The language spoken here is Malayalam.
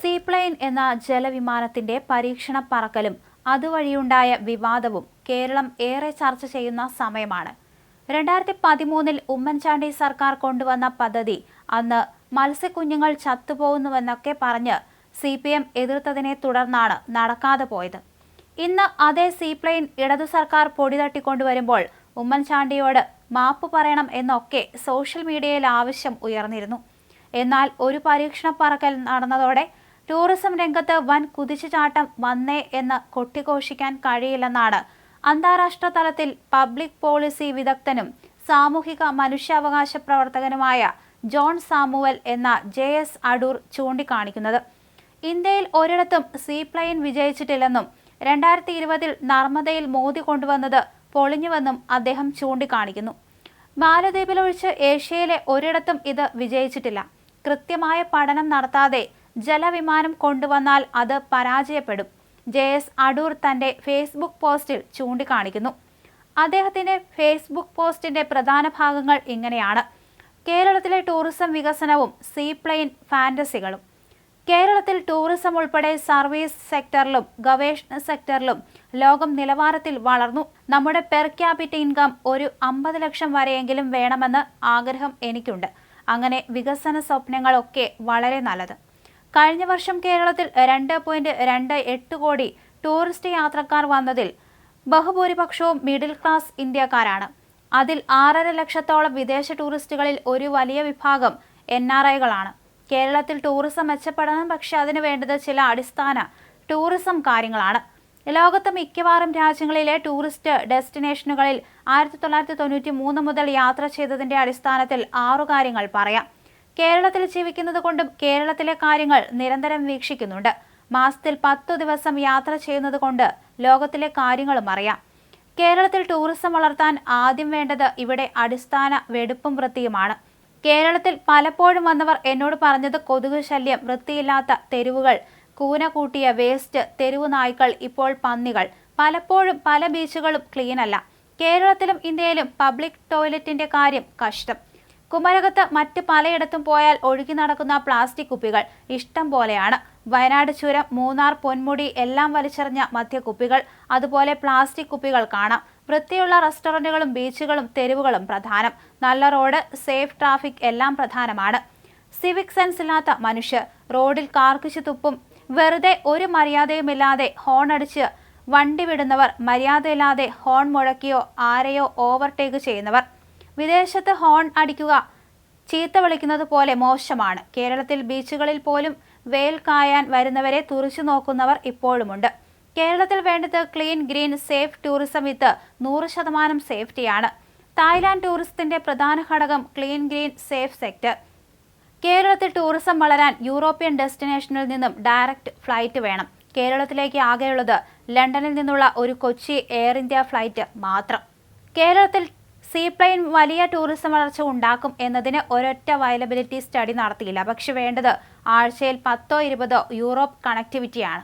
സീപ്ലെയിൻ എന്ന ജലവിമാനത്തിന്റെ പരീക്ഷണ പറക്കലും അതുവഴിയുണ്ടായ വിവാദവും കേരളം ഏറെ ചർച്ച ചെയ്യുന്ന സമയമാണ്. 2013 ഉമ്മൻചാണ്ടി സർക്കാർ കൊണ്ടുവന്ന പദ്ധതി അന്ന് മത്സ്യക്കുഞ്ഞുങ്ങൾ ചത്തുപോകുന്നുവെന്നൊക്കെ പറഞ്ഞ് CPM എതിർത്തതിനെ തുടർന്നാണ് നടക്കാതെ പോയത്. ഇന്ന് അതേ സീപ്ലെയിൻ ഇടതു സർക്കാർ പൊടിതട്ടിക്കൊണ്ടുവരുമ്പോൾ ഉമ്മൻചാണ്ടിയോട് മാപ്പ് പറയണം എന്നൊക്കെ സോഷ്യൽ മീഡിയയിൽ ആവശ്യം ഉയർന്നിരുന്നു. എന്നാൽ ഒരു പരീക്ഷണ പറക്കൽ നടന്നതോടെ ടൂറിസം രംഗത്ത് വൻ കുതിച്ചുചാട്ടം വന്നേ എന്ന് കൊട്ടിഘോഷിക്കാൻ കഴിയില്ലെന്നാണ് അന്താരാഷ്ട്ര തലത്തിൽ പബ്ലിക് പോളിസി വിദഗ്ധനും സാമൂഹിക മനുഷ്യാവകാശ പ്രവർത്തകനുമായ ജോൺ സാമുവൽ എന്ന JS അടൂർ ചൂണ്ടിക്കാണിക്കുന്നത്. ഇന്ത്യയിൽ ഒരിടത്തും സീപ്ലെയിൻ വിജയിച്ചിട്ടില്ലെന്നും 2020 നർമ്മദയിൽ മോദി കൊണ്ടുവന്നത് പൊളിഞ്ഞുവെന്നും അദ്ദേഹം ചൂണ്ടിക്കാണിക്കുന്നു. മാലദ്വീപിലൊഴിച്ച് ഏഷ്യയിലെ ഒരിടത്തും ഇത് വിജയിച്ചിട്ടില്ല. കൃത്യമായ പഠനം നടത്താതെ ജലവിമാനം കൊണ്ടുവന്നാൽ അത് പരാജയപ്പെടും. JS അടൂർ തന്റെ ഫേസ്ബുക്ക് പോസ്റ്റിൽ ചൂണ്ടിക്കാണിക്കുന്നു. അദ്ദേഹത്തിന്റെ ഫേസ്ബുക്ക് പോസ്റ്റിന്റെ പ്രധാന ഭാഗങ്ങൾ ഇങ്ങനെയാണ്: കേരളത്തിലെ ടൂറിസം വികസനവും സീപ്ലെയിൻ ഫാന്റസികളും. കേരളത്തിൽ ടൂറിസം ഉൾപ്പെടെ സർവീസ് സെക്ടറിലും ഗവേഷണ സെക്ടറിലും ലോകം നിലവാരത്തിൽ വളർന്നു. നമ്മുടെ പെർ ക്യാപിറ്റ ഇൻകം ഒരു 50 ലക്ഷം വരെയെങ്കിലും വേണമെന്ന് ആഗ്രഹം എനിക്കുണ്ട്. അങ്ങനെ വികസന സ്വപ്നങ്ങളൊക്കെ വളരെ നല്ലത്. കഴിഞ്ഞ വർഷം കേരളത്തിൽ 2.28 കോടി ടൂറിസ്റ്റ് യാത്രക്കാർ വന്നതിൽ ബഹുഭൂരിപക്ഷവും മിഡിൽ ക്ലാസ് ഇന്ത്യക്കാരാണ്. അതിൽ 6.5 ലക്ഷത്തോളം വിദേശ ടൂറിസ്റ്റുകളിൽ ഒരു വലിയ വിഭാഗം NRIകളാണ്. കേരളത്തിൽ ടൂറിസം മെച്ചപ്പെടണം, പക്ഷെ അതിനു വേണ്ടത് ചില അടിസ്ഥാന ടൂറിസം കാര്യങ്ങളാണ്. ലോകത്ത് മിക്കവാറും രാജ്യങ്ങളിലെ ടൂറിസ്റ്റ് ഡെസ്റ്റിനേഷനുകളിൽ 1993 മുതൽ യാത്ര ചെയ്തതിന്റെ അടിസ്ഥാനത്തിൽ 6 കാര്യങ്ങൾ പറയാം. കേരളത്തിൽ ജീവിക്കുന്നത് കൊണ്ടും കേരളത്തിലെ കാര്യങ്ങൾ നിരന്തരം വീക്ഷിക്കുന്നുണ്ട്. മാസത്തിൽ 10 ദിവസം യാത്ര ചെയ്യുന്നത് കൊണ്ട് ലോകത്തിലെ കാര്യങ്ങളും അറിയാം. കേരളത്തിൽ ടൂറിസം വളർത്താൻ ആദ്യം വേണ്ടത് ഇവിടെ അടിസ്ഥാന വെടുപ്പും വൃത്തിയുമാണ്. കേരളത്തിൽ പലപ്പോഴും വന്നവർ എന്നോട് പറഞ്ഞത് കൊതുക് ശല്യം, വൃത്തിയില്ലാത്ത തെരുവുകൾ, കൂന കൂട്ടിയ വേസ്റ്റ്, തെരുവു നായ്ക്കൾ, ഇപ്പോൾ പന്നികൾ. പലപ്പോഴും പല ബീച്ചുകളും ക്ലീൻ അല്ല. കേരളത്തിലും ഇന്ത്യയിലും പബ്ലിക് ടോയ്ലറ്റിന്റെ കാര്യം കഷ്ടം. കുമരകത്ത് മറ്റ് പലയിടത്തും പോയാൽ ഒഴുകി നടക്കുന്ന പ്ലാസ്റ്റിക് കുപ്പികൾ ഇഷ്ടം പോലെയാണ്. വയനാട് ചുരം, മൂന്നാർ, പൊന്മുടി എല്ലാം വലിച്ചെറിഞ്ഞ മദ്യക്കുപ്പികൾ, അതുപോലെ പ്ലാസ്റ്റിക് കുപ്പികൾ കാണാം. വൃത്തിയുള്ള റെസ്റ്റോറന്റുകളും ബീച്ചുകളും തെരുവുകളും പ്രധാനം. നല്ല റോഡ്, സേഫ് ട്രാഫിക് എല്ലാം പ്രധാനമാണ്. സിവിക് സെൻസ് ഇല്ലാത്ത മനുഷ്യർ റോഡിൽ കാർക്കിച്ചു തുപ്പും. വെറുതെ ഒരു മര്യാദയുമില്ലാതെ ഹോൺ അടിച്ച് വണ്ടി വിടുന്നവർ, മര്യാദയില്ലാതെ ഹോൺ മുഴക്കിയോ ആരെയോ ഓവർടേക്ക് ചെയ്യുന്നവർ. വിദേശത്ത് ഹോൺ അടിക്കുക ചീത്ത വിളിക്കുന്നത് പോലെ മോശമാണ്. കേരളത്തിൽ ബീച്ചുകളിൽ പോലും വെയിൽ കായാൻ വരുന്നവരെ തുറിച്ചു നോക്കുന്നവർ ഇപ്പോഴുമുണ്ട്. കേരളത്തിൽ വേണ്ടത് ക്ലീൻ, ഗ്രീൻ, സേഫ് ടൂറിസം വിത്ത് 100% സേഫ്റ്റിയാണ്. തായ്ലാന്റ് ടൂറിസത്തിന്റെ പ്രധാന ഘടകം ക്ലീൻ, ഗ്രീൻ, സേഫ് സെക്ടർ. കേരളത്തിൽ ടൂറിസം വളരാൻ യൂറോപ്യൻ ഡെസ്റ്റിനേഷനിൽ നിന്നും ഡയറക്റ്റ് ഫ്ലൈറ്റ് വേണം. കേരളത്തിലേക്ക് ആകെയുള്ളത് ലണ്ടനിൽ നിന്നുള്ള ഒരു കൊച്ചി എയർ ഇന്ത്യ ഫ്ലൈറ്റ് മാത്രം. കേരളത്തിൽ സീപ്ലെയിൻ വലിയ ടൂറിസം വളർച്ച ഉണ്ടാക്കും എന്നതിന് ഒരൊറ്റ വയലബിലിറ്റി സ്റ്റഡി നടത്തിയില്ല. പക്ഷെ വേണ്ടത് ആഴ്ചയിൽ 10-20 യൂറോപ്പ് കണക്ടിവിറ്റിയാണ്.